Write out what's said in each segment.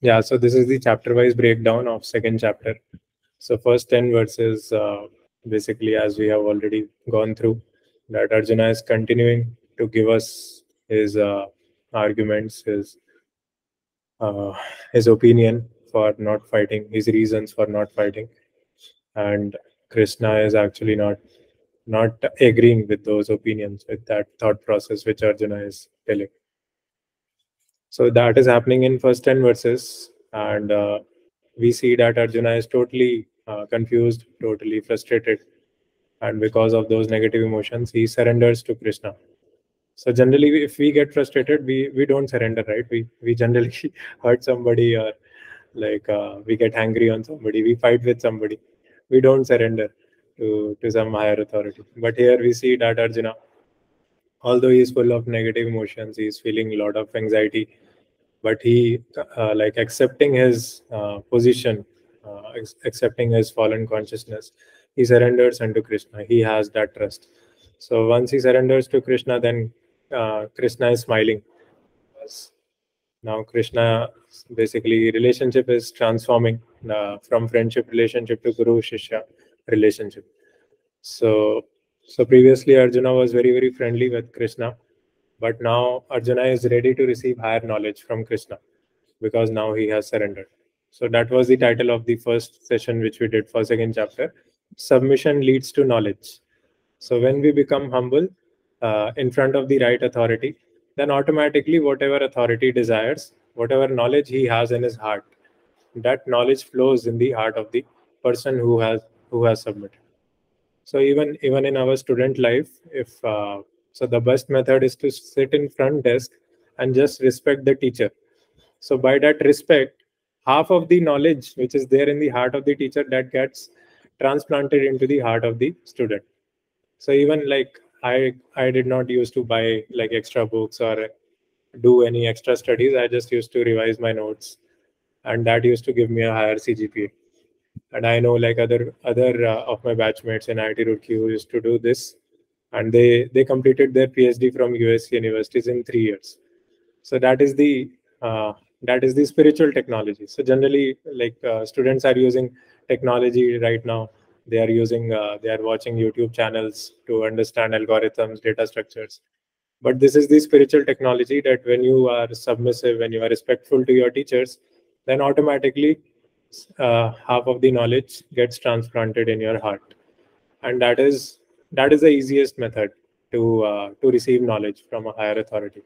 Yeah, so this is the chapter-wise breakdown of second chapter. So first 10 verses, basically, as we have already gone through, that Arjuna is continuing to give us his arguments, his opinion for not fighting, his reasons for not fighting, and Krishna is actually not agreeing with those opinions, with that thought process which Arjuna is telling. So that is happening in first 10 verses, and we see that Arjuna is totally confused, totally frustrated, and because of those negative emotions, he surrenders to Krishna. So generally, if we get frustrated, we don't surrender, right? We generally hurt somebody, or like we get angry on somebody, we fight with somebody. We don't surrender to some higher authority. But here we see that Arjuna, although he is full of negative emotions, he is feeling a lot of anxiety, but he like accepting his position, accepting his fallen consciousness, he surrenders unto Krishna. He has that trust. So once he surrenders to Krishna, then Krishna is smiling. Now Krishna, basically, relationship is transforming from friendship relationship to Guru Shishya relationship. So previously Arjuna was very friendly with Krishna, but now Arjuna is ready to receive higher knowledge from Krishna because now he has surrendered. So that was the title of the first session which we did for second chapter. Submission leads to knowledge. So when we become humble in front of the right authority, then automatically whatever authority desires, whatever knowledge he has in his heart, that knowledge flows in the heart of the person who has submitted. So even in our student life, if so the best method is to sit in front desk and just respect the teacher. So by that respect, half of the knowledge which is there in the heart of the teacher, that gets transplanted into the heart of the student. So even like I did not used to buy like extra books or do any extra studies. I just used to revise my notes, and that used to give me a higher CGPA. And I know like other of my batchmates in IIT Roorkee who used to do this, and they completed their PhD from US universities in 3 years. So uh, that is the spiritual technology. So generally, like students are using technology right now. They are watching YouTube channels to understand algorithms, data structures. But this is the spiritual technology that when you are submissive, when you are respectful to your teachers, then automatically half of the knowledge gets transplanted in your heart, and that is the easiest method to receive knowledge from a higher authority.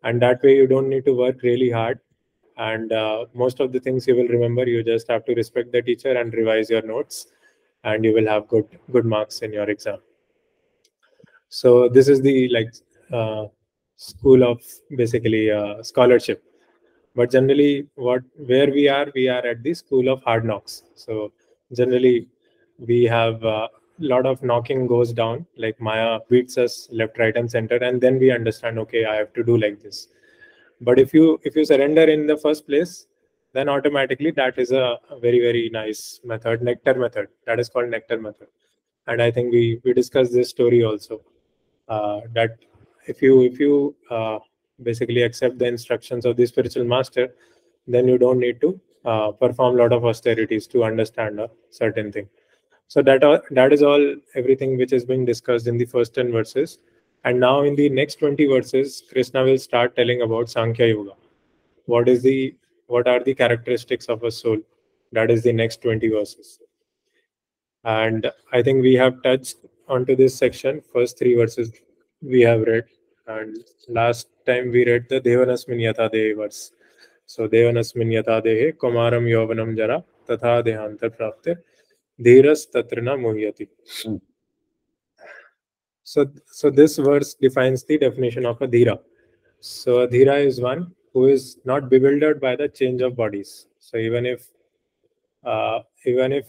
And that way you don't need to work really hard, and most of the things you will remember. You just have to respect the teacher and revise your notes, and you will have good marks in your exam. So this is the like school of basically scholarship. But generally where we are at the school of hard knocks. So generally we have a lot of knocking goes down, like Maya beats us left, right, and center, and then we understand, okay, I have to do like this. But if you surrender in the first place, then automatically that is a very nice method, nectar method. That is called nectar method. And I think we discussed this story also, that if you basically accept the instructions of the spiritual master, then you don't need to perform a lot of austerities to understand a certain thing. So that is all, everything which is being discussed in the first 10 verses. And now in the next 20 verses, Krishna will start telling about Sankhya Yoga. What are the characteristics of a soul? That is the next 20 verses. And I think we have touched onto this section. First 3 verses we have read, and last time we read the Devanasmin Yatha Dehe verse. So Devanasmin Yatha Dehe Kumaram Yovanam Jara Tatha Dehantar Praptir Dhiras Tatrina Muhyati. So this verse defines the definition of a dhira. So a dhira is one who is not bewildered by the change of bodies. So even if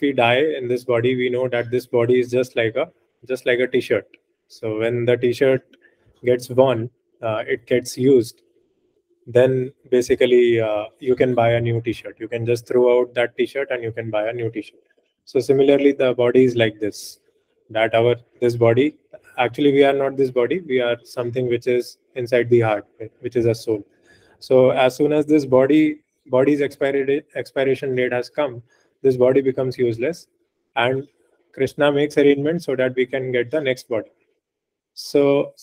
we die in this body, we know that this body is just like a t-shirt. So when the t-shirt gets worn, it gets used, then basically you can buy a new t-shirt. You can just throw out that t-shirt and you can buy a new t-shirt. So similarly, the body is like this, that this body, actually we are not this body, we are something which is inside the heart, which is a soul. So as soon as this body body's expiration date has come, this body becomes useless, and Krishna makes arrangements so that we can get the next body. So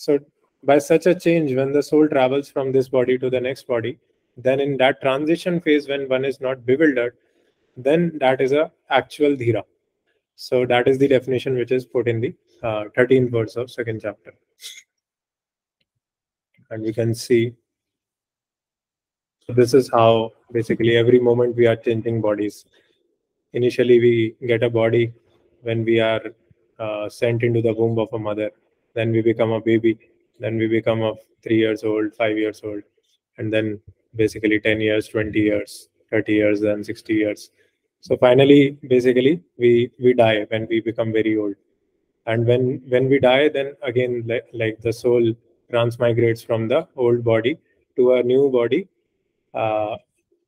by such a change, when the soul travels from this body to the next body, then in that transition phase, when one is not bewildered, then that is a actual dhira. So that is the definition which is put in the 13th verse of second chapter. And we can see, so this is how basically every moment we are changing bodies. Initially, we get a body when we are sent into the womb of a mother. Then we become a baby. Then we become a 3 years old, 5 years old, and then basically 10 years, 20 years, 30 years, then 60 years. So finally, basically, we die when we become very old. And when we die, then again, like the soul transmigrates from the old body to a new body, uh,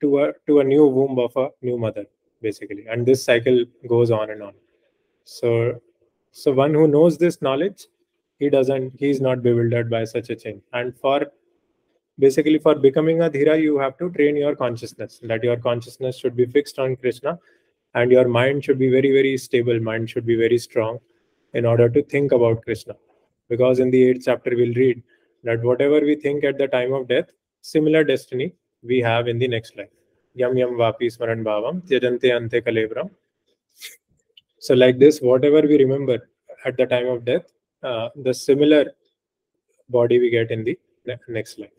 to a new womb of a new mother, basically. And this cycle goes on and on. So one who knows this knowledge, he's not bewildered by such a change. And basically for becoming a dhira, you have to train your consciousness, that your consciousness should be fixed on Krishna, and your mind should be very, very stable. Mind should be very strong in order to think about Krishna. Because in the 8th chapter, we'll read that whatever we think at the time of death, similar destiny we have in the next life. Yam yam vapi smaran bhavam, tyajante ante kalevram. So like this, whatever we remember at the time of death, the similar body we get in the next life.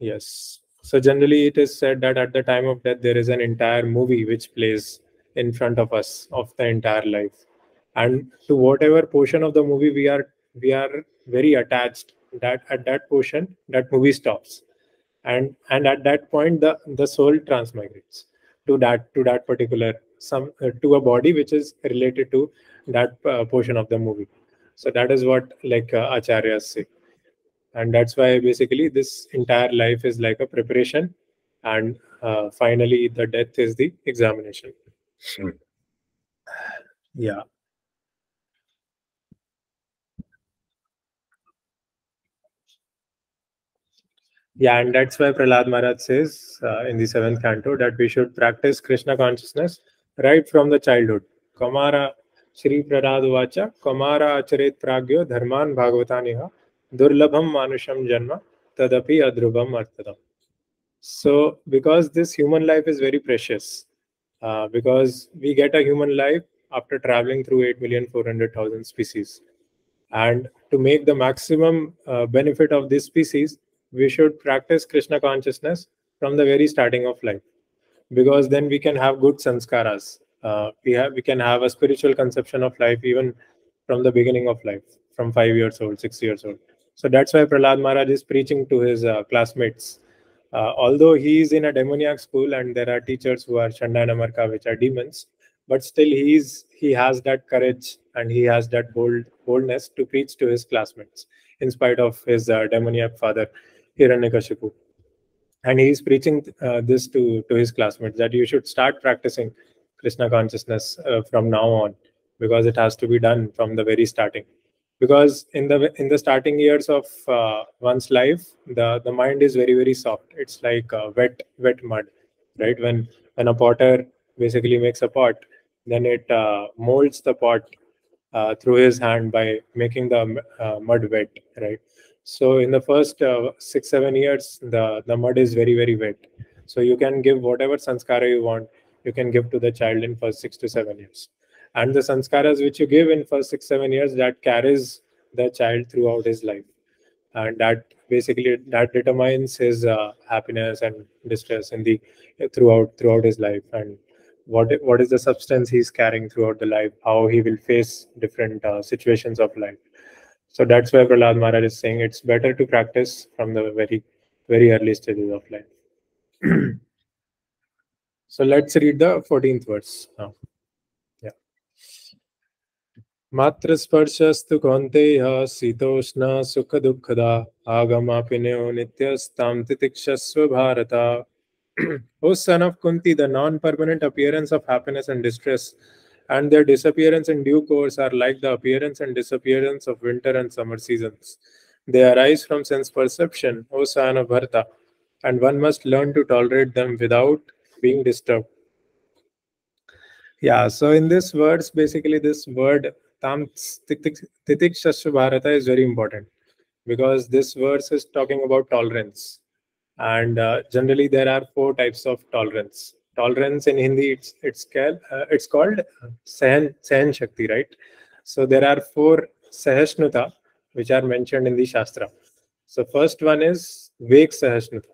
Yes. So generally it is said that at the time of death, there is an entire movie which plays in front of us of the entire life. And to whatever portion of the movie we are very attached, that at that portion, that movie stops. And at that point, the soul transmigrates to that particular to a body which is related to that portion of the movie. So that is what like acharyas say. And that's why basically this entire life is like a preparation, and finally the death is the examination. Yeah. Yeah, and that's why Prahlad Maharaj says in the 7th canto that we should practice Krishna consciousness right from the childhood. Kamara Shri Prahlad Vacha, Kamara Acharet Pragyo Dharman Bhagavataniha Durlabham Manusham Janma Tadapi Adrubham Artadam. So, because this human life is very precious, because we get a human life after traveling through 8,400,000 species. And to make the maximum benefit of this species, we should practice Krishna consciousness from the very starting of life, because then we can have good sanskaras. We can have a spiritual conception of life even from the beginning of life, from 5 years old, 6 years old. So that's why Prahlad Maharaj is preaching to his classmates. Although he is in a demoniac school and there are teachers who are Chanda and Amarka, which are demons, but still he has that courage and he has that boldness to preach to his classmates in spite of his demoniac father Hiranyakashipu. And he is preaching this to his classmates, that you should start practicing Krishna consciousness from now on, because it has to be done from the very starting. Because in the starting years of one's life, the mind is very, very soft. It's like wet mud, right? When a potter basically makes a pot, then it molds the pot through his hand by making the mud wet, right? So in the first 6-7 years, the mud is very, very wet. So you can give whatever sanskara you want, you can give to the child in first 6 to 7 years. And the sanskaras which you give in first 6-7 years, that carries the child throughout his life. And that basically that determines his happiness and distress in the throughout his life, and what is the substance he's carrying throughout the life, how he will face different situations of life. So that's why Prahlad Maharaj is saying it's better to practice from the very, very early stages of life. So let's read the 14th verse now. Yeah. Matra sparshasthu kaunteya sitoshna sukha dukkhada agamapinyo nityastam titikshasva bharata. O son of Kunti, the non-permanent appearance of happiness and distress and their disappearance in due course are like the appearance and disappearance of winter and summer seasons. They arise from sense perception, O son of Bharata. and one must learn to tolerate them without being disturbed. Yeah, so in this words, basically this word tam titikshasya bharata is very important, because this verse is talking about tolerance. And generally there are four types of tolerance. Tolerance in Hindi, it's called sahan shakti, right? So there are four sahishnuta which are mentioned in the Shastra. So first one is vega sahishnuta.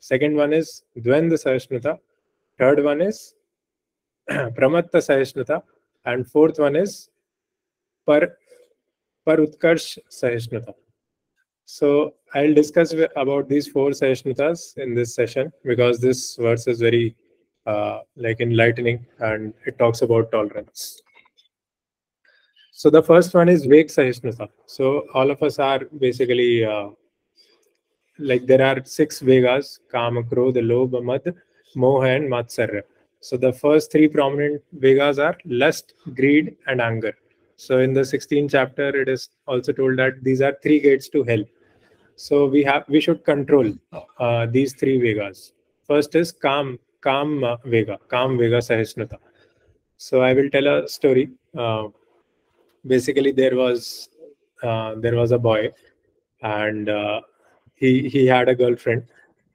Second one is Dvanda sahishnuta. Third one is Paramatta sahishnuta. And fourth one is Par Para-utkarsha sahishnuta. So I'll discuss about these four sahishnutas in this session, because this verse is very like enlightening, and it talks about tolerance. So the first one is vega sahishnuta. So all of us are basically like there are six vegas: kama, krodha, lobha, mad, moha, and matsarya. So the first three prominent vegas are lust, greed, and anger. So in the 16th chapter, it is also told that these are three gates to hell. So we should control these three vegas. First is calm vega sahishnuta. So I will tell a story. Basically, there was a boy, and he had a girlfriend,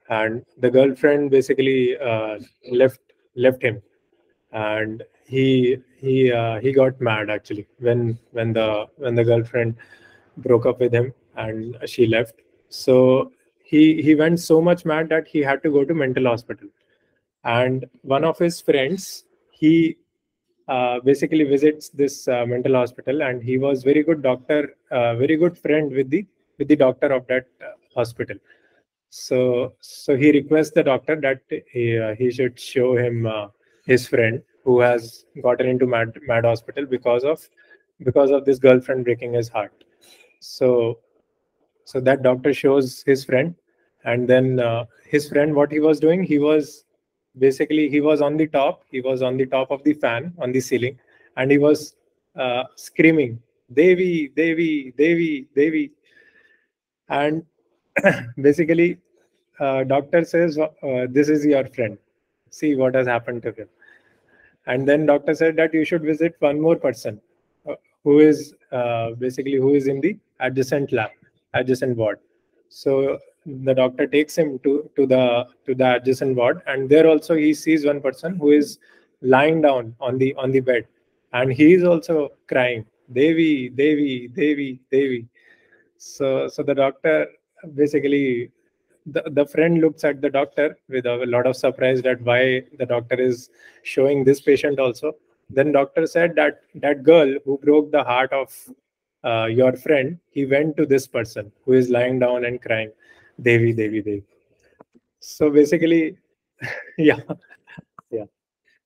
and the girlfriend basically left him, and he got mad actually when the girlfriend broke up with him and she left. So he went so much mad that he had to go to mental hospital. And one of his friends, he basically visits this mental hospital, and he was very good doctor, very good friend with the doctor of that hospital. So he requests the doctor that he should show him his friend who has gotten into mad hospital because of this girlfriend breaking his heart. So so that doctor shows his friend, and then his friend, what he was doing, he was on the top of the fan on the ceiling, and he was screaming, Devi, Devi, Devi, Devi. And basically doctor says, this is your friend, see what has happened to him. And then doctor said that you should visit one more person, who is basically who is in the adjacent ward. So the doctor takes him to the adjacent ward, and there also he sees one person who is lying down on the bed, and he is also crying, Devi, Devi, Devi, Devi. So the doctor basically, the friend looks at the doctor with a lot of surprise that why the doctor is showing this patient also. Then doctor said that that girl who broke the heart of your friend, he went to this person who is lying down and crying, Devi, Devi, Devi. So basically, yeah, yeah.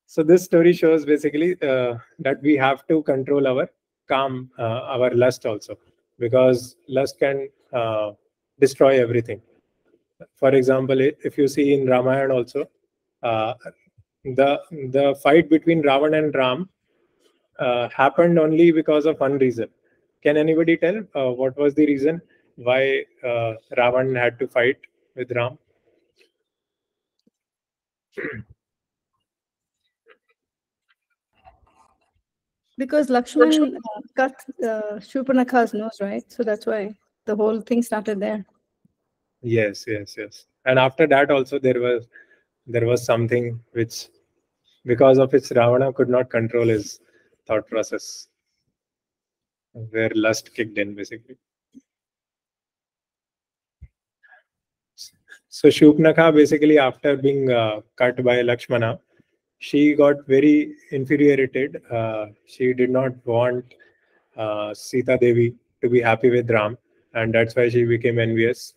So this story shows basically that we have to control our lust also, because lust can destroy everything. For example, if you see in Ramayana also, uh, the fight between Ravan and Ram happened only because of one reason. Can anybody tell what was the reason why Ravan had to fight with Ram? Because Lakshman cut Shurpanakha's nose, right? So that's why the whole thing started there. Yes, yes, yes. And after that also there was something which, because of which Ravana could not control his thought process, where lust kicked in basically. So Shupnakha basically, after being cut by Lakshmana, she got very infuriated. She did not want Sita Devi to be happy with Ram, and that's why she became envious.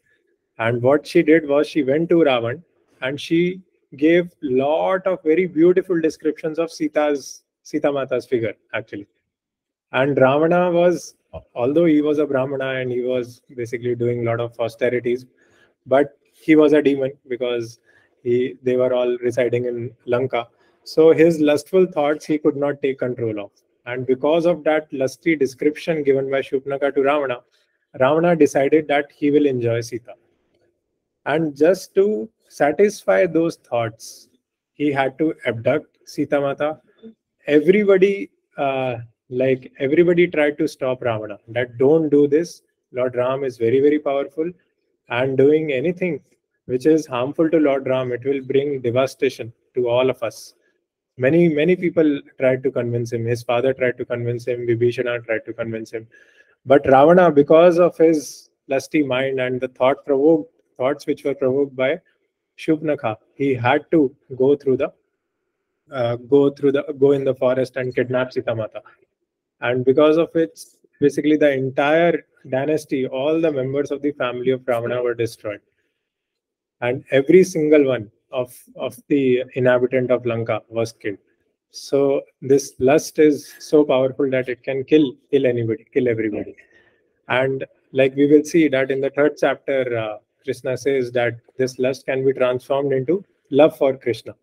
And what she did was she went to Ravan, and she gave lot of very beautiful descriptions of Sita Mata's figure actually. And Ravana was, although he was a Brahmana and he was basically doing a lot of austerities, but he was a demon, because they were all residing in Lanka. So his lustful thoughts he could not take control of. And because of that lusty description given by Shupnaka to Ravana, Ravana decided that he will enjoy Sita. And just to satisfy those thoughts, he had to abduct Sita Mata. Everybody, everybody tried to stop Ravana. That don't do this. Lord Ram is very, very powerful, and doing anything which is harmful to Lord Ram, it will bring devastation to all of us. Many people tried to convince him. His father tried to convince him. Vibhishana tried to convince him. But Ravana, because of his lusty mind and the thoughts which were provoked by Shubhnakha, he had to go in the forest and kidnap Sita Mata. And because of it, basically the entire dynasty, all the members of the family of Ravana were destroyed, and every single one of the inhabitant of Lanka was killed. So this lust is so powerful that it can kill anybody, kill everybody. And like we will see that in the third chapter, Krishna says that this lust can be transformed into love for Krishna.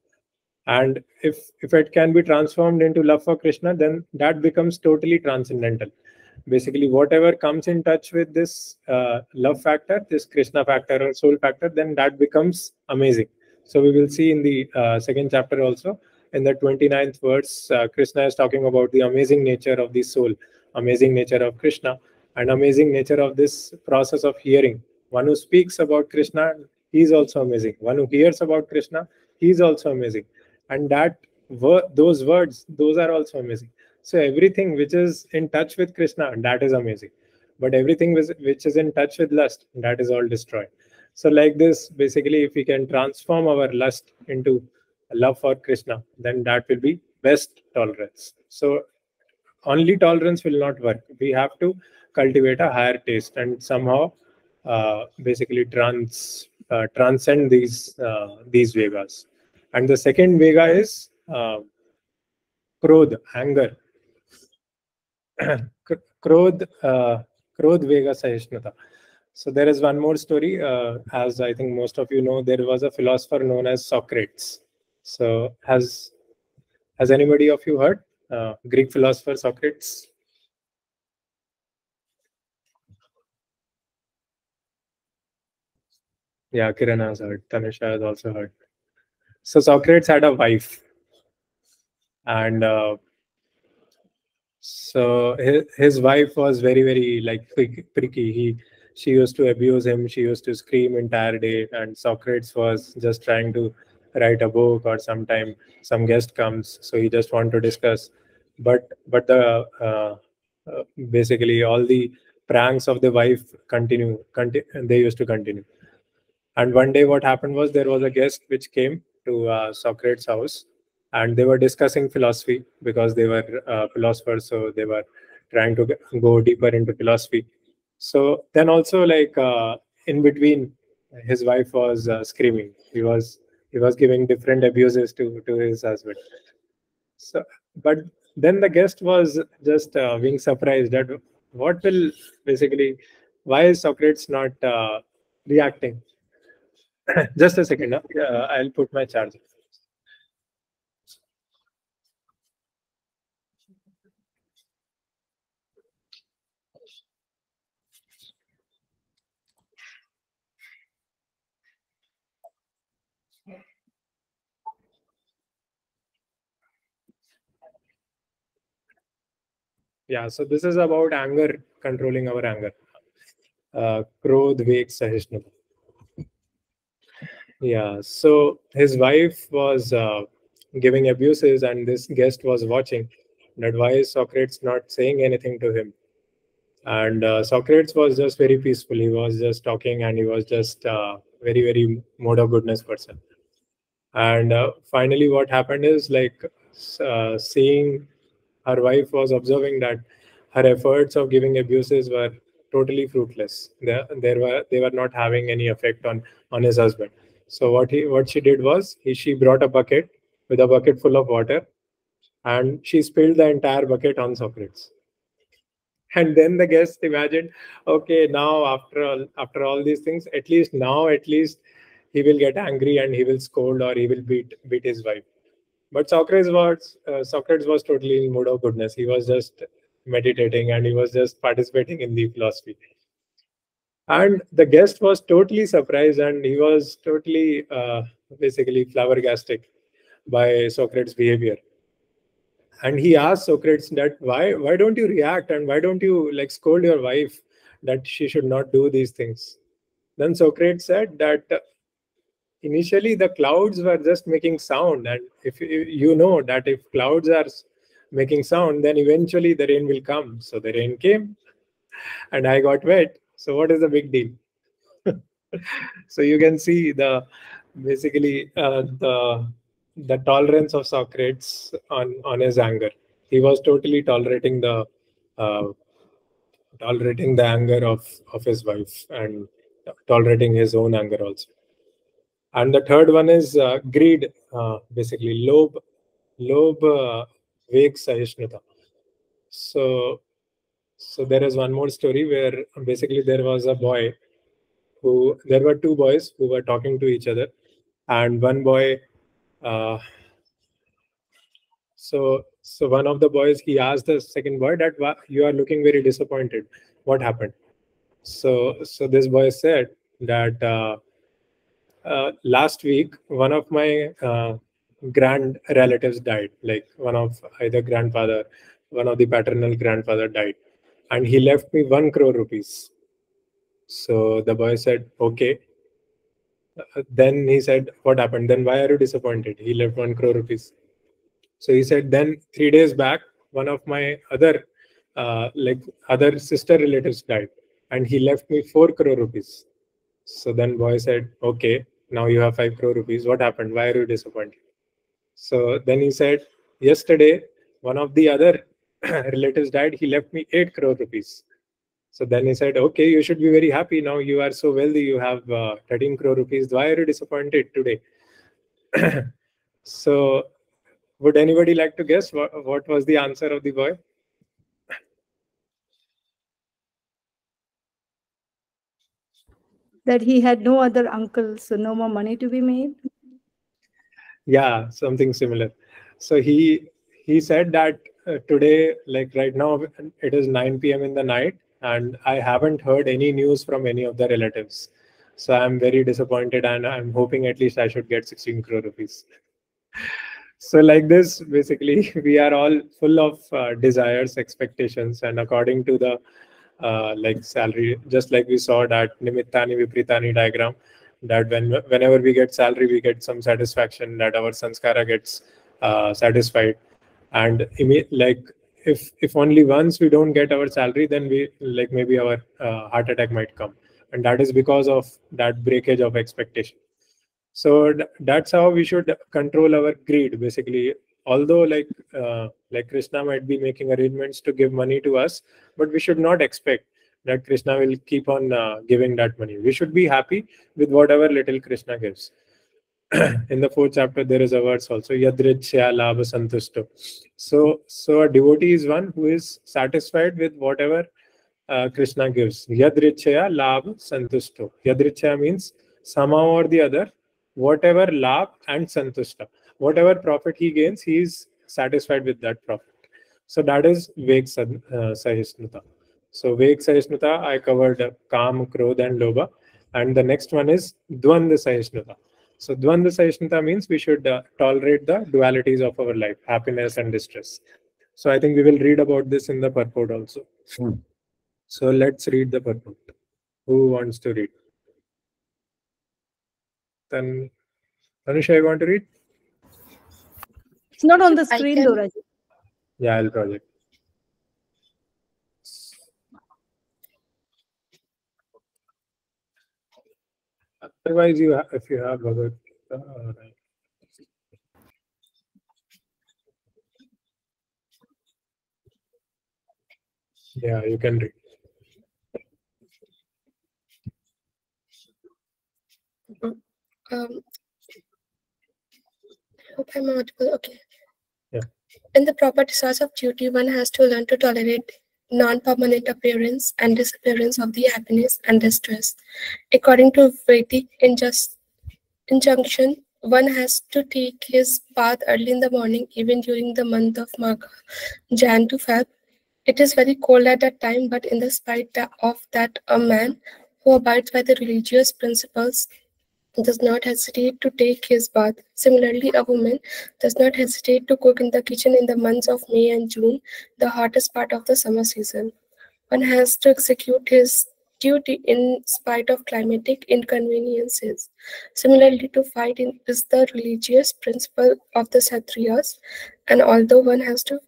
And if it can be transformed into love for Krishna, then that becomes totally transcendental. Basically, whatever comes in touch with this love factor, this Krishna factor or soul factor, then that becomes amazing. So we will see in the second chapter also, in the 29th verse, Krishna is talking about the amazing nature of the soul, amazing nature of Krishna, and amazing nature of this process of hearing. One who speaks about Krishna, he is also amazing. One who hears about Krishna, he is also amazing. And those words, those are also amazing. So everything which is in touch with Krishna, that is amazing. But everything which is in touch with lust, that is all destroyed. So like this, basically, if we can transform our lust into love for Krishna, then that will be best tolerance. So only tolerance will not work. We have to cultivate a higher taste and somehow basically transcend these vegas. And the second vega is krodh, anger. Krodh, vega, sahishnuta. So there is one more story. As I think most of you know, there was a philosopher known as Socrates. So has anybody of you heard Greek philosopher Socrates? Yeah, Kiran has heard. Tanisha has also heard. So Socrates had a wife, and so his wife was very, very like pricky. She used to abuse him. She used to scream entire day, and Socrates was just trying to write a book, or sometime some guest comes, so he just want to discuss. But the basically all the pranks of the wife they used to continue. And one day, what happened was there was a guest which came to Socrates' house, and they were discussing philosophy because they were philosophers, so they were trying to go deeper into philosophy. So then also, like in between, his wife was screaming. He was giving different abuses to his husband. So, but then the guest was just being surprised that what will basically why is Socrates not reacting? Just a second. Yeah, I'll put my charger. Yeah, so this is about anger, controlling our anger. Krodh, veg, sahishnuta. Yeah, so his wife was giving abuses, and this guest was watching. That why is Socrates not saying anything to him? And Socrates was just very peaceful. He was just talking, and he was just very, very mode of goodness person. And finally, what happened is like seeing her wife was observing that her efforts of giving abuses were totally fruitless. They were not having any effect on his husband. So what she did was she brought a bucket with a bucket full of water, and she spilled the entire bucket on Socrates. And then the guest imagined, okay, now after all these things, at least he will get angry and he will scold, or he will beat his wife. But Socrates was totally in mood of goodness. He was just meditating, and he was just participating in the philosophy. And the guest was totally surprised, and he was totally basically flabbergasted by Socrates' behavior. And he asked Socrates that why don't you react, and why don't you like scold your wife that she should not do these things? Then Socrates said that initially the clouds were just making sound, and if you know that if clouds are making sound, then eventually the rain will come. So the rain came, and I got wet. So what is the big deal? So you can see the basically the tolerance of Socrates on his anger. He was totally uh, tolerating the anger of his wife, and tolerating his own anger also. And the third one is greed, basically lob vega sahishnuta. So there is one more story where basically there was a boy who there were two boys who were talking to each other, and one boy uh, so one of the boys, he asked the second boy that you are looking very disappointed, what happened? So this boy said that last week one of my grand relatives died, like one of either grandfather, one of the paternal grandfather died, and he left me 1 crore rupees. So the boy said, okay. Then he said, what happened? Then why are you disappointed? He left 1 crore rupees. So he said, then 3 days back, one of my other sister relatives died, and he left me 4 crore rupees. So then boy said, okay, now you have 5 crore rupees. What happened? Why are you disappointed? So then he said, yesterday, one of the other relatives died. He left me 8 crore rupees. So then he said, okay, you should be very happy. Now you are so wealthy. You have 13 crore rupees. Why are you disappointed today? So would anybody like to guess what was the answer of the boy? That he had no other uncles, so no more money to be made. Yeah, something similar. So he said that today, like right now, it is 9 p.m. in the night, and I haven't heard any news from any of the relatives. So I'm very disappointed, and I'm hoping at least I should get 16 crore rupees. So like this, basically, we are all full of desires, expectations, and according to the like salary, just like we saw that nimittani vipritani diagram, that whenever we get salary, we get some satisfaction, that our sanskara gets satisfied, and like if only once we don't get our salary, then we like maybe our heart attack might come, and that is because of that breakage of expectation. So that's how we should control our greed, basically. Although like Krishna might be making arrangements to give money to us, but we should not expect that Krishna will keep on giving that money. We should be happy with whatever little Krishna gives. In the 4th chapter there is a verse also, yadrichya labha santusto. So a devotee is one who is satisfied with whatever Krishna gives. Yadrichya labha santusto. Yadrichya means somehow or the other, whatever labh and santusta, whatever profit he gains, he is satisfied with that profit. So that is vega sahishnuta. So vega sahishnuta, I covered kam, krodha, and lobha, and the next one is dvanda sahishnuta. So dvanda sahishnuta means we should tolerate the dualities of our life, happiness and distress. So I think we will read about this in the purport also. So let's read the purport. Who wants to read? Then Anusha, you want to read? It's not on the screen though, Rajesh. Yeah, I'll project. Otherwise, if you have Bhagavad Gita, right. Yeah, you can read. Hope I'm audible. Okay. Yeah. In the proper discharge of duty, one has to learn to tolerate non-permanent appearance and disappearance of the happiness and distress. According to Vedic injunction, one has to take his bath early in the morning, even during the month of Magha, Jan to Feb. It is very cold at that time, but in the spite of that, a man who abides by the religious principles does not hesitate to take his bath. Similarly, a woman does not hesitate to cook in the kitchen in the months of May and June, the hottest part of the summer season. One has to execute his duty in spite of climatic inconveniences. Similarly, to fight is the religious principle of the Kshatriyas, and although one has to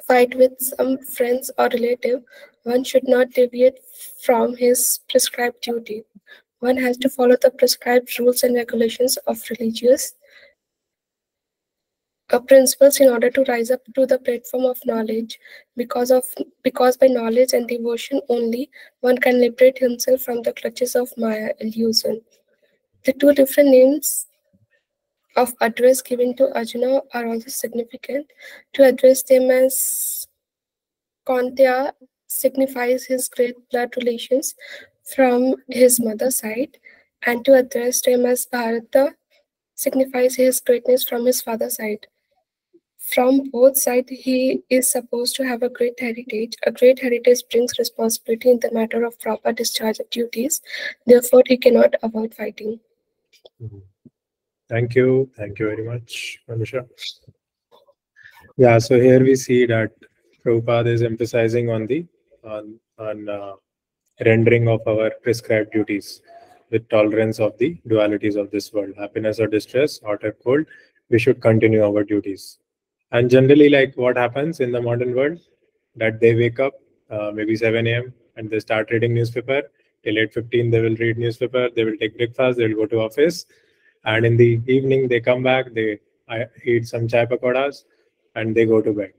fight with some friends or relative, one should not deviate from his prescribed duty. One has to follow the prescribed rules and regulations of religious principles in order to rise up to the platform of knowledge, because by knowledge and devotion only one can liberate himself from the clutches of Maya illusion. The two different names of address given to Arjuna are also significant. To address them as Kantya signifies his great blood relations from his mother's side, and to address him as Bharata signifies his greatness from his father's side. From both sides, he is supposed to have a great heritage. A great heritage brings responsibility in the matter of proper discharge of duties. Therefore, he cannot avoid fighting. Thank you very much, Manisha. Yeah, so here we see that Prabhupada is emphasizing on the rendering of our prescribed duties with tolerance of the dualities of this world, happiness or distress, hot or cold. We should continue our duties. And generally, like what happens in the modern world, that they wake up maybe 7 a.m. and they start reading newspaper. Till 8:15, they will read newspaper. They will take breakfast. They will go to office, and in the evening they come back. They eat some chai pakoras, and they go to bed.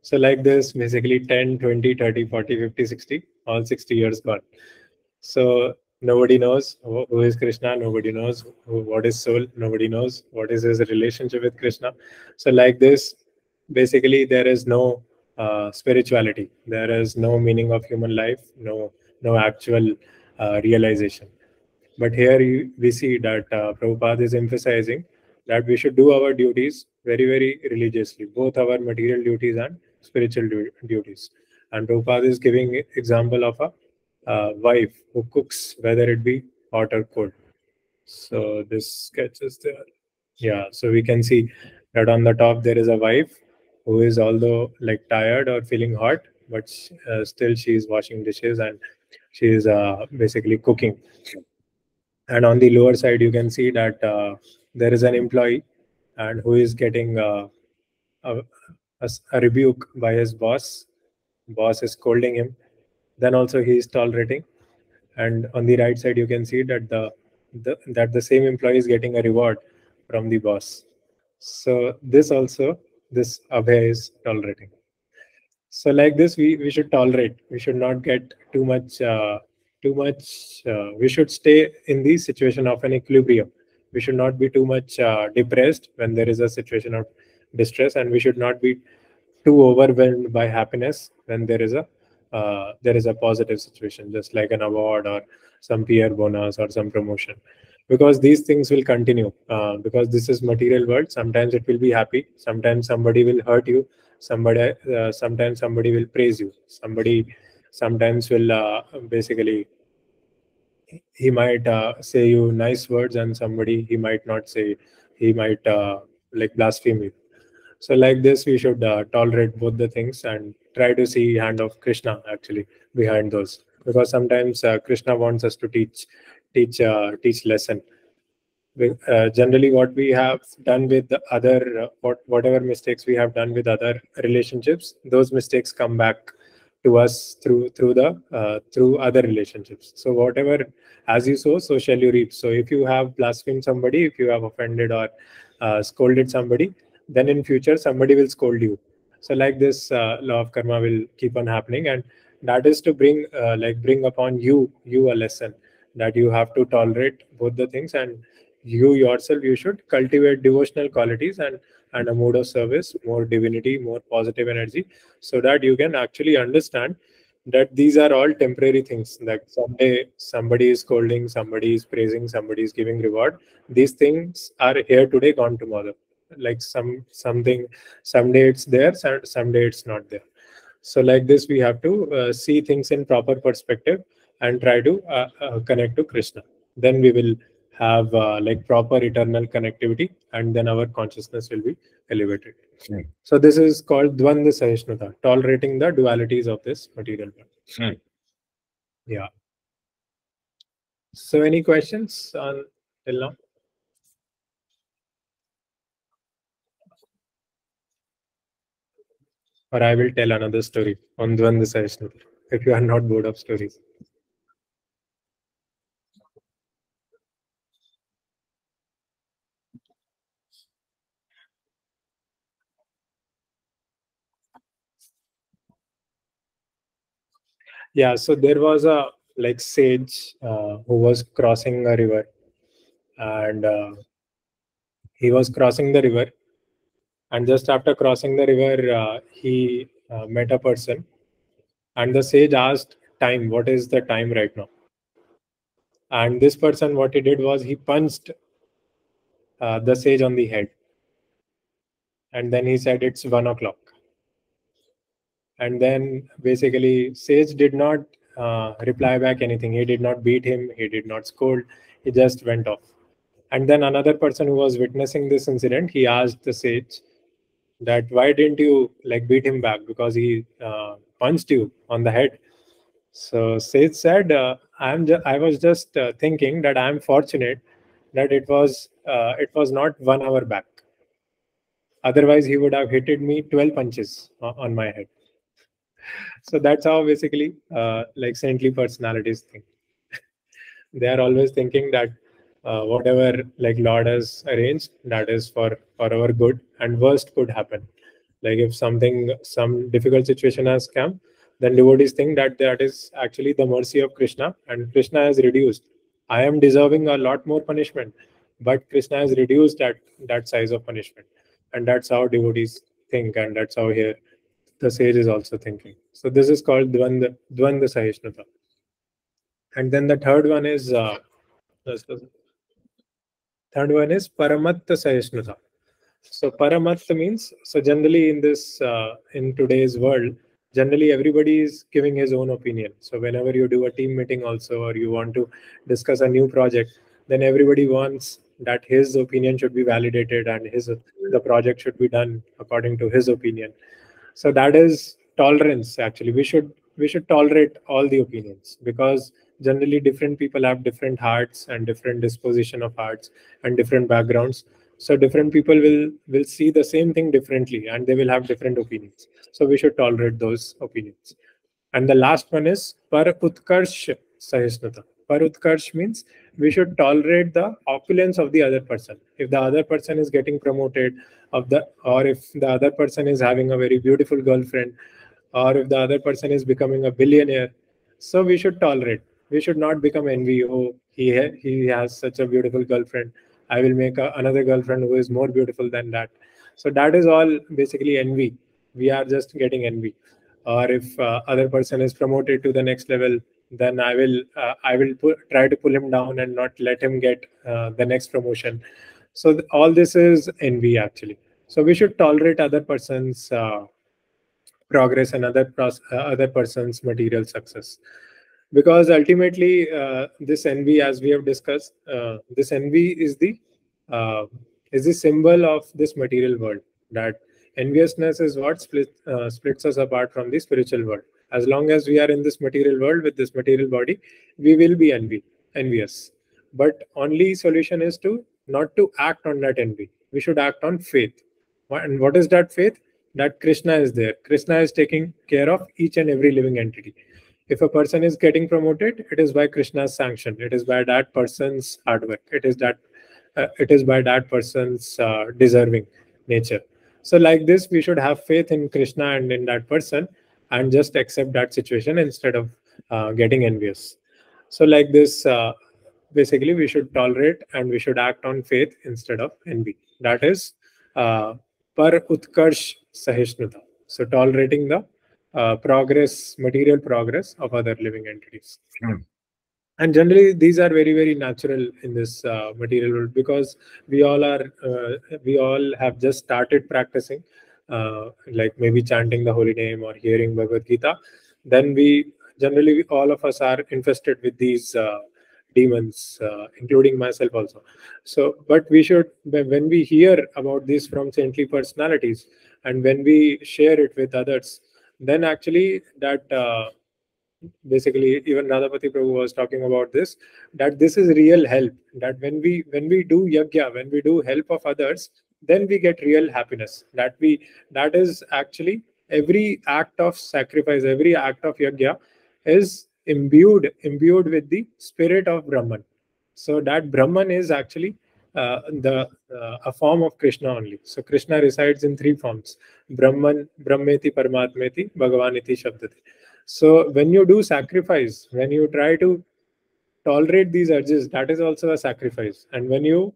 So like this, basically 10, 20, 30, 40, 50, 60, all 60 years gone. So nobody knows who is Krishna. Nobody knows what is soul. Nobody knows what is his relationship with Krishna. So like this, basically there is no spirituality. There is no meaning of human life. No actual realization. But here we see that Prabhupada is emphasizing that we should do our duties very, very religiously, both our material duties and spiritual duties. And Prabhupada is giving example of a wife who cooks, whether it be hot or cold. So this sketch is there. Yeah, so we can see that on the top there is a wife who is, although like tired or feeling hot, but still she is washing dishes and she is basically cooking. And on the lower side you can see that there is an employee and who is getting a, a rebuke by his boss. Boss is scolding him, then also he is tolerating. And on the right side you can see that the same employee is getting a reward from the boss. So this Abhay is tolerating. So like this, we should tolerate. We should not get too much. We should stay in the situation of an equilibrium. We should not be too much depressed when there is a situation of distress, and we should not be too overwhelmed by happiness when there is a positive situation, just like an award or some peer bonus or some promotion. Because these things will continue. Because this is material world. Sometimes it will be happy. Sometimes somebody will hurt you. Sometimes somebody will praise you. Somebody sometimes will basically, he might say you nice words, and somebody he might not say. He might like blaspheme you. So like this, we should tolerate both the things and try to see hand of Krishna actually behind those. Because sometimes Krishna wants us to teach lesson. Generally, what we have done with the other, whatever mistakes we have done with other relationships, those mistakes come back to us through other relationships. So whatever, as you sow, so shall you reap. So if you have blasphemed somebody, if you have offended or scolded somebody, then in future somebody will scold you. So like this, law of karma will keep on happening, and that is to bring upon you a lesson that you have to tolerate both the things, and you yourself, you should cultivate devotional qualities and a mood of service, more divinity, more positive energy, so that you can actually understand that these are all temporary things. Like someday somebody is scolding, somebody is praising, somebody is giving reward. These things are here today, gone tomorrow. Like something, someday it's there, someday it's not there. So like this, we have to see things in proper perspective and try to connect to Krishna. Then we will have like proper eternal connectivity, and then our consciousness will be elevated. So this is called Dvanda sahishnuta, tolerating the dualities of this material world. Yeah. So any questions on till now? Or I will tell another story on Dvanda sahishnuta if you are not bored of stories. Yeah, so there was a like sage who was crossing a river, and he was crossing the river, and just after crossing the river, he met a person, and the sage asked time, what is the time right now? And this person, what he did was he punched the sage on the head, and then he said it's 1 o'clock. And then basically sage did not reply back anything. He did not beat him, he did not scold, he just went off. And then another person who was witnessing this incident, he asked the sage that why didn't you like beat him back, because he punched you on the head. So sage said, I was just thinking that I'm fortunate that it was not 1 hour back. Otherwise he would have hitted me 12 punches on my head. So that's how basically like saintly personalities think. They are always thinking that whatever like Lord has arranged, that is for our good, and worst could happen. Like if some difficult situation has come, then devotees think that that is actually the mercy of Krishna, and Krishna has reduced. I am deserving a lot more punishment, but Krishna has reduced that size of punishment, and that's how devotees think, and that's how here the sage is also thinking. So this is called Dvanda sahishnuta. And then the third one is Paramatta sahishnuta. So Paramatta means, so generally in this in today's world, generally everybody is giving his own opinion. So whenever you do a team meeting also, or you want to discuss a new project, then everybody wants that his opinion should be validated, and the project should be done according to his opinion. So that is tolerance. Actually, we should tolerate all the opinions, because generally different people have different hearts and different disposition of hearts and different backgrounds. So different people will see the same thing differently, and they will have different opinions. So we should tolerate those opinions. And the last one is Para-utkarsha sahishnuta. Para-utkarsha means we should tolerate the opulence of the other person. If the other person is getting promoted, or if the other person is having a very beautiful girlfriend, or if the other person is becoming a billionaire, so we should tolerate. We should not become envy. Oh, he has such a beautiful girlfriend. I will make another girlfriend who is more beautiful than that. So that is all basically envy. We are just getting envy. Or if other person is promoted to the next level, then I will try to pull him down and not let him get the next promotion. So all this is envy actually. So we should tolerate other person's progress and other person's material success, because ultimately this envy, as we have discussed, this envy uh, is the symbol of this material world. That enviousness is what splits us apart from the spiritual world. As long as we are in this material world with this material body, we will be envious. But only solution is to not to act on that envy. We should act on faith. And what is that faith? That Krishna is there. Krishna is taking care of each and every living entity. If a person is getting promoted, it is by Krishna's sanction. It is by that person's hard work. It is by that person's deserving nature. So like this, we should have faith in Krishna and in that person, and just accept that situation instead of getting envious. So like this, basically we should tolerate and we should act on faith instead of envy. That is Para-utkarsha sahishnuta. So tolerating the material progress of other living entities. And generally these are very, very natural in this material world, because we all have just started practicing, like maybe chanting the holy name or hearing Bhagavad Gita. Then we generally all of us are infested with these demons, including myself also. So, but we should, when we hear about these from saintly personalities, and when we share it with others, then actually that basically even Radhapati Prabhu was talking about this, that this is real help, that when we do yajna, when we do help of others, then we get real happiness. That is actually every act of sacrifice, every act of yajna is imbued with the spirit of Brahman. So that Brahman is actually the a form of Krishna only. So Krishna resides in three forms: Brahman, Brahmeti, Paramatmeti, Bhagavaniti, Shabdati. So when you do sacrifice, when you try to tolerate these urges, that is also a sacrifice. And when you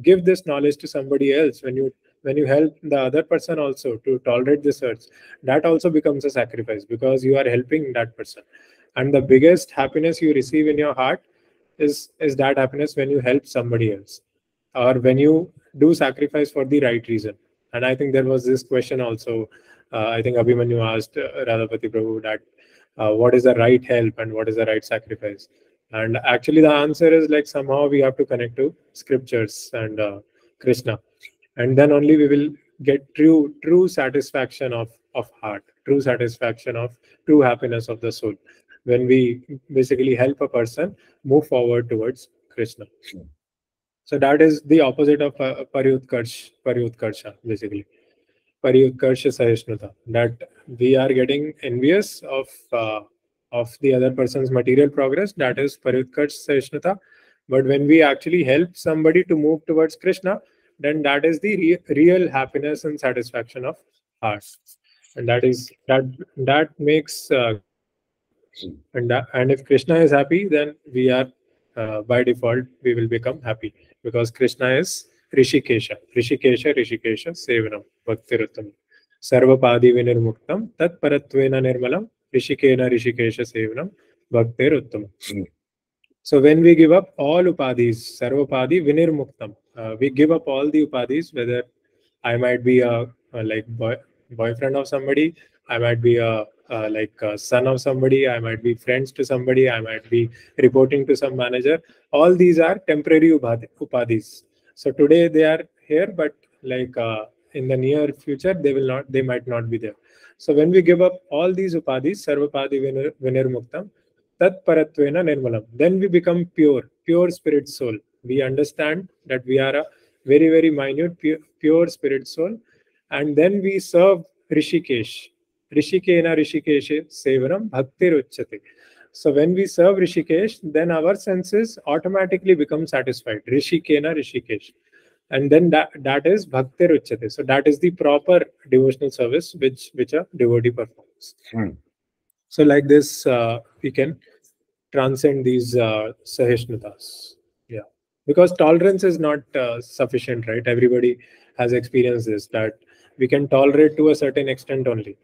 give this knowledge to somebody else, when you help the other person also to tolerate this urge, that also becomes a sacrifice, because you are helping that person. And the biggest happiness you receive in your heart is that happiness when you help somebody else, or when you do sacrifice for the right reason. And I think there was this question also, I think Abhimanyu asked Radhapati Prabhu, that what is the right help and what is the right sacrifice. And actually the answer is like, somehow we have to connect to scriptures and Krishna, and then only we will get true satisfaction of heart, true satisfaction of true happiness of the soul, when we basically help a person move forward towards Krishna. So that is the opposite of Para-utkarsha, basically. Para-utkarsha sahishnuta, that we are getting envious of the other person's material progress, that is Para-utkarsha sahishnuta. But when we actually help somebody to move towards Krishna, then that is the real happiness and satisfaction of heart. And that makes and if Krishna is happy, then we are by default we will become happy, because Krishna is Rishikesha. Rishikesha Sevanam Bhaktiruttam Sarvapadi Vinirmuktam Tat Paratvena Nirmalam Rishikesha Sevanam Bhaktiruttam. So when we give up all upadhis, Sarvapadi Vinirmuktam, we give up all the upadhis, whether I might be a boyfriend of somebody, I might be a son of somebody, I might be friends to somebody, I might be reporting to some manager. All these are temporary upadhis. So today they are here, but in the near future they might not be there. So when we give up all these upadhis, Sarvapadi Vinirmuktam, Tat Paratvena Nirmalam, then we become pure spirit soul. We understand that we are a very, very minute, pure spirit soul. And then we serve Rishikesh. Rishikena Rishikeshe Sevaram Bhaktir Uchyate. So when we serve Rishikesh, then our senses automatically become satisfied. Rishikena Rishikesh. And then that is Bhaktir Uchyate. So that is the proper devotional service which a devotee performs. So like this, we can transcend these sahishnutas. Yeah, because tolerance is not sufficient, right? Everybody has experienced this, that we can tolerate to a certain extent only.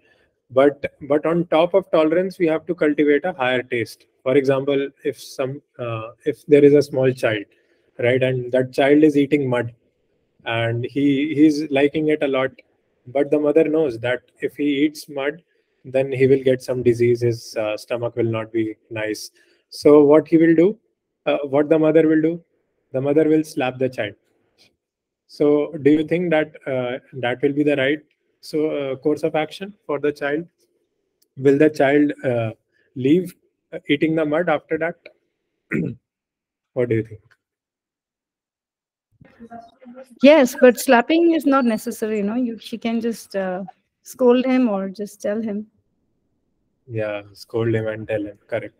But on top of tolerance, we have to cultivate a higher taste. For example, if there is a small child, right, and that child is eating mud, and he's liking it a lot, but the mother knows that if he eats mud, then he will get some disease, his stomach will not be nice. So what he will do, what the mother will do, the mother will slap the child. So do you think that that will be the right course of action for the child? Will the child leave eating the mud after that? What do you think? Yes, but slapping is not necessary, she can just scold him or just tell him. Yeah, scold him and tell him, correct.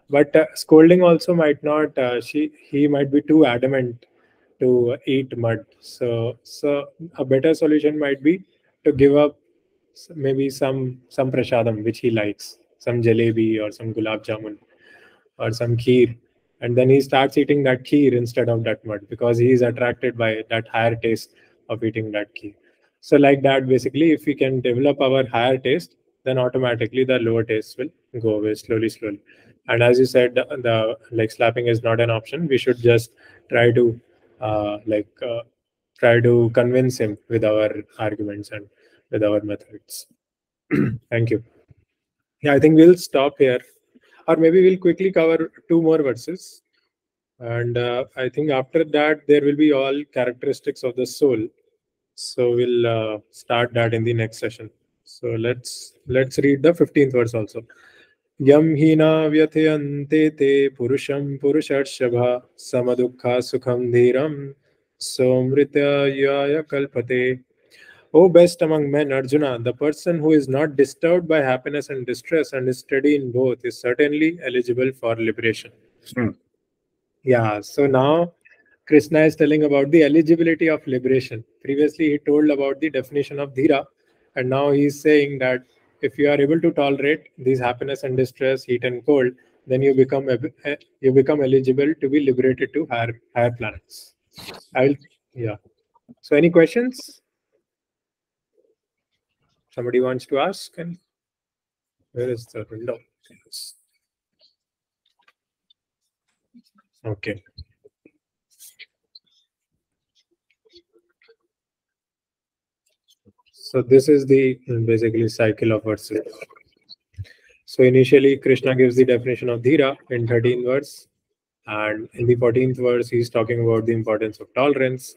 But scolding also might not, he might be too adamant to eat mud. So a better solution might be to give up maybe some prasadam which he likes, some jalebi or some gulab jamun or some kheer, and then he starts eating that kheer instead of that mud, because he is attracted by that higher taste of eating that kheer. So like that, basically, if we can develop our higher taste, then automatically the lower taste will go away slowly. And as you said, the slapping is not an option. We should just try to try to convince him with our arguments and with our methods. Thank you. Yeah, I think we'll stop here. or maybe we'll quickly cover 2 more verses. And I think after that, there will be all characteristics of the soul. So we'll start that in the next session. So let's read the 15th verse also. Yam hina vyathayante te purusham purusharshabha samadukha sukham dhiram somritya yaya kalpate. O best among men, Arjuna, the person who is not disturbed by happiness and distress and is steady in both is certainly eligible for liberation. Yeah, so now Krishna is telling about the eligibility of liberation. Previously, he told about the definition of dhira, and now he is saying that if you are able to tolerate these happiness and distress, heat and cold, then you become eligible to be liberated to higher planets. Yeah. So, any questions? Somebody wants to ask? And where is the window? Okay. So this is the basically cycle of verses. So initially Krishna gives the definition of dhira in 13th verse, and in the 14th verse he's talking about the importance of tolerance,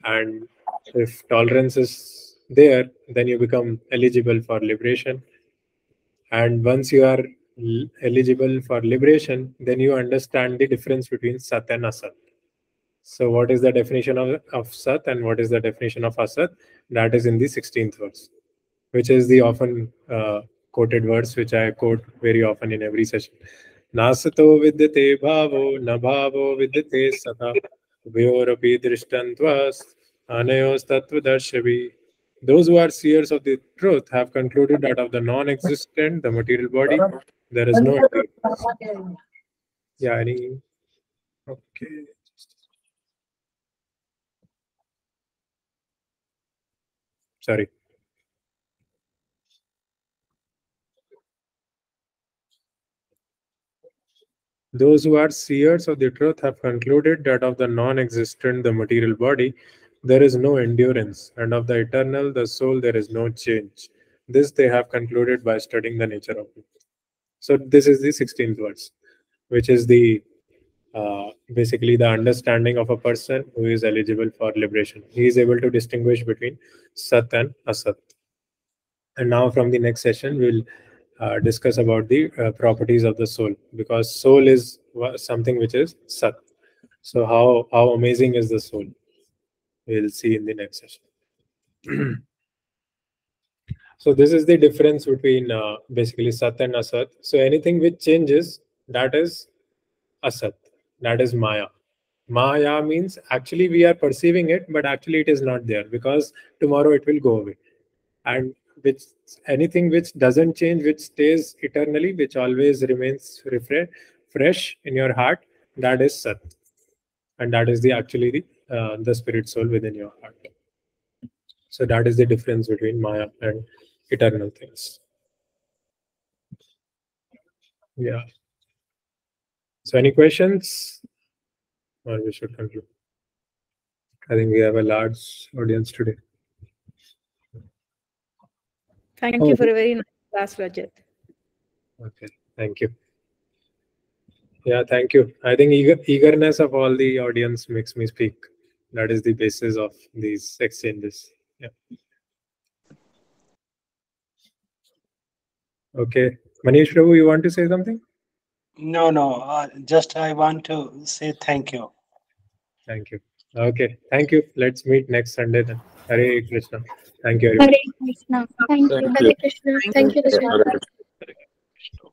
and if tolerance is there, then you become eligible for liberation, and once you are eligible for liberation, then you understand the difference between sat and asat. So what is the definition of sat and what is the definition of asat? That is in the 16th verse, which is the often quoted verse, which I quote very often in every session. Nasato vidyate bhavo, na bhavo vidyate sata, vyorapi drishtantvas, anayos tattvadarshavi. Those who are seers of the truth have concluded that of the non-existent, the material body, there is no endurance. Yeah, any? Okay. Sorry. Those who are seers of the truth have concluded that of the non-existent, the material body, there is no endurance, and of the eternal, the soul, there is no change. This they have concluded by studying the nature of it. So this is the 16th verse, which is the basically the understanding of a person who is eligible for liberation. He is able to distinguish between sat and asat. And now from the next session, we'll discuss about the properties of the soul, because soul is something which is sat. So how amazing is the soul? We'll see in the next session. So this is the difference between basically sat and asat. So anything which changes, that is asat, that is maya. Maya means actually we are perceiving it, but actually it is not there, because tomorrow it will go away. And which anything which doesn't change, which stays eternally, which always remains fresh in your heart, that is sat, and that is actually the spirit soul within your heart. So that is the difference between maya and eternal things. Yeah. So any questions, or we should conclude? I think we have a large audience today. Thank you for a very nice class, Rajat. Okay, thank you. Yeah, thank you. I think eagerness of all the audience makes me speak. That is the basis of these exchanges. Yeah. Okay, Manish Prabhu, you want to say something? No. Just I want to say thank you. Thank you. Okay, thank you. Let's meet next Sunday then. Hare Krishna. Thank you, everyone. Hare Krishna. Thank you. Hare Krishna. Thank you, Krishna. Hare Krishna.